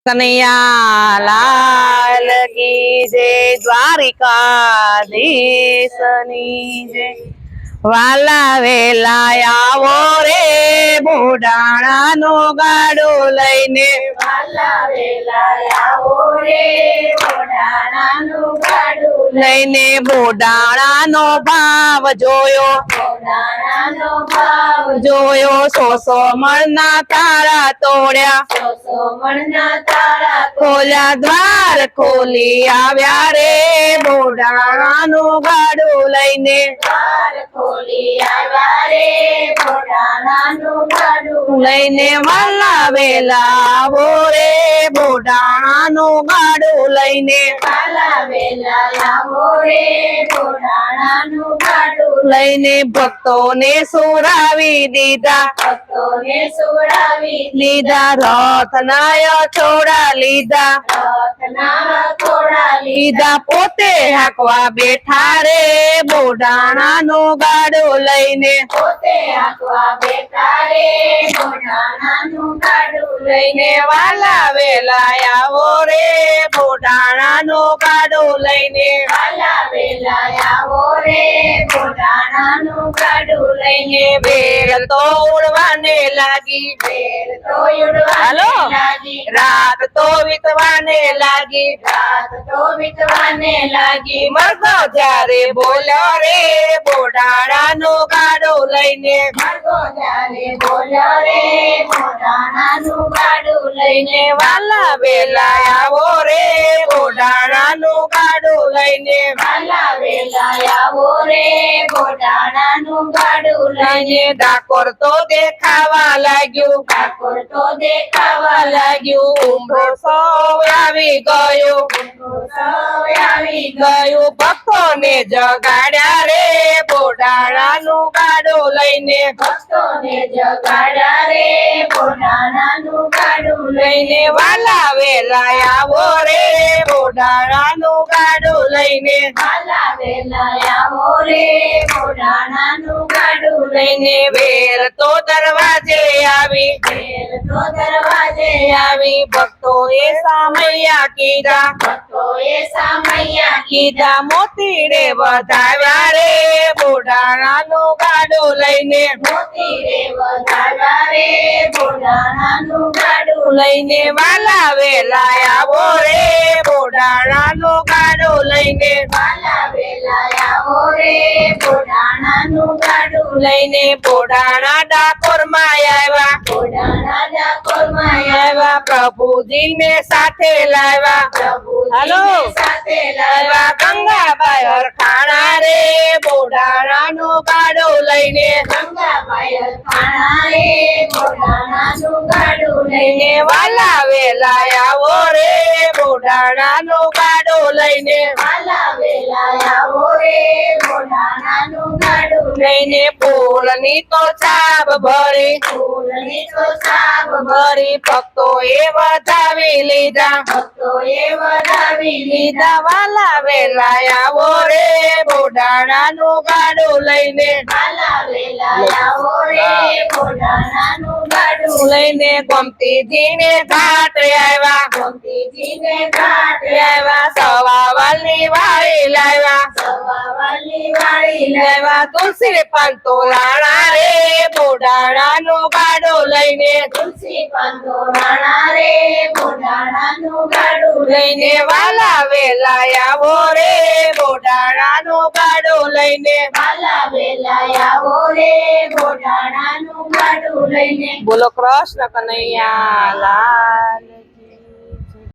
કનૈયા લાલ કી જય, દ્વારિકાધીશની જય। વાલા વેલા આવો રે બોડાણા નો ગાડો લઈને, વાલા વેલા આવો રે બોડાણા નું ગાડું લઈને બોડાણા નો ભાવ જોયો, બોડાણા નો ભાવ જોયો 100 મણના તારા તોડ્યા, 100 મણના તાળા ખોલ્યા દ્વાર ખોલી આવ્યા રે બોડાણા નું ગાડું લઈને, દ્વાર ખોલી આવ્યા રે બોડાણા નું ગાડું લઈને વાલા વેલા આવો રે બોડાણા નું ગાડું લઈને, વાલા વેલા આવો રે બોડાણા નું ગાડું લઈને ભક્તોને સુરાવી દીધા, ભક્તોને સુવડાવી લીધા રથના છોડા લીધા, રથના થોડા લીધા પોતે હાંકવા બેઠા રે બોડાણા નો ગાડો લઈને, પોતે આંકવા બેઠા રે બોડાણા નું ગાડું લઈને વાલા વેલા આવો રે બોડાણા નો ગાડો લઈને, વાલા વેલા આવો રે બોડાણા નું ગાડું લઈને બેલ તો ઉડવાને લાગી, વેલ તો ઉડવાને હાલો લાગી રાત તો વીતવાને લાગી, રાત તો વીતવાને લાગી મરઘો જ્યારે બોલ્યો રે બોડાણા નો ગાડો લઈને, મરઘો જ્યારે બોલ્યો રે બોડાણા નું ગાડું લઈને વાલા વેલા આવો રે બોડાણા નો ગાડો લઈને, વાલા વેલા આવો રે બોડાણા નું ગાડું લઈને લઈને ડાકોર તો દેખાવા લાગ્યું, ઠાકોર તો દેખાવા લાગ્યું ઊંભો સૌ આવી ગયો, સૌ આવી ગયું ભક્તોને જગાડ્યા રે બોડાણા નું ગાડો લઈને, ભક્તોને જગાડ્યા રે બોડાણા નું ગાડું લઈને વાલા વેલા આવો રે બોડાણા નું ગાડો લઈને, વાલા વેલા આવો રે બોડાણા નું ગાડું લઈને વેર તો દરવાજે આવી, વેલ તો દરવાજે આવી ભક્તોએ સામૈયા કીધા, ભક્તોએ સામૈયા કીધા મોતી રે વધાવ્યા રે બોડાણા નો ગાડો લઈને, મોતી રે વધારવા રે બોડાણા નું ગાડું લઈને વાલા વેલા આવો રે બોડાણા નો ગાડો લઈને, વાલા વેલા આવો રે બોડાણા નું ગાડું લઈને બોડાણા ડાકોર માં આવ્યા, બોડાણા ડાકોર માં આવ્યા પ્રભુજીને સાથે લાવ્યા, હાલો સાથે લાવ્યા ગંગાબાઈ હરખાણા રે બોડાણા નો ગાડો લઈને, ગંગાબાઈ ખાણા રે બોડાણા નું ગાડું લઈને વાલા વેલા આવો રે બોડાણા નો ગાડો લઈને, વાલા વેલા આવો રે બોડાણા નું ગાડું લઈને ફૂલની તો છાપ ભરી, ફૂલની તો સાબ ભરી ભક્તોએ વધાવી લીધા, ભક્તોએ વધાવી લીધા લીધા વાલા વેલા આવો રે બોડાણા નો ગાડો લઈને, વાલા વેલા આવો રે બોડાણા નું ગાડું લઈને ગમતીજીને ઘાટ આવ્યા, ગમતીજીને ઘાટ આવ્યા સવાવલની વાળી લાવ્યા, સવાવલની વાળી લાવ્યા તુલસી પાંતો લાણા રે બોડાણા નો ગાડો લઈને, તુલસી પાંતો રાણા રે બોડાણા નું ગાડું લઈને વાલા વેલા આવો રે બોડાણા નો ગાડો લઈને, વાલા વેલા આવો રે બોડાણા નું ગાડું લઈને બોલો કૃષ્ણ કનૈયા લાલ।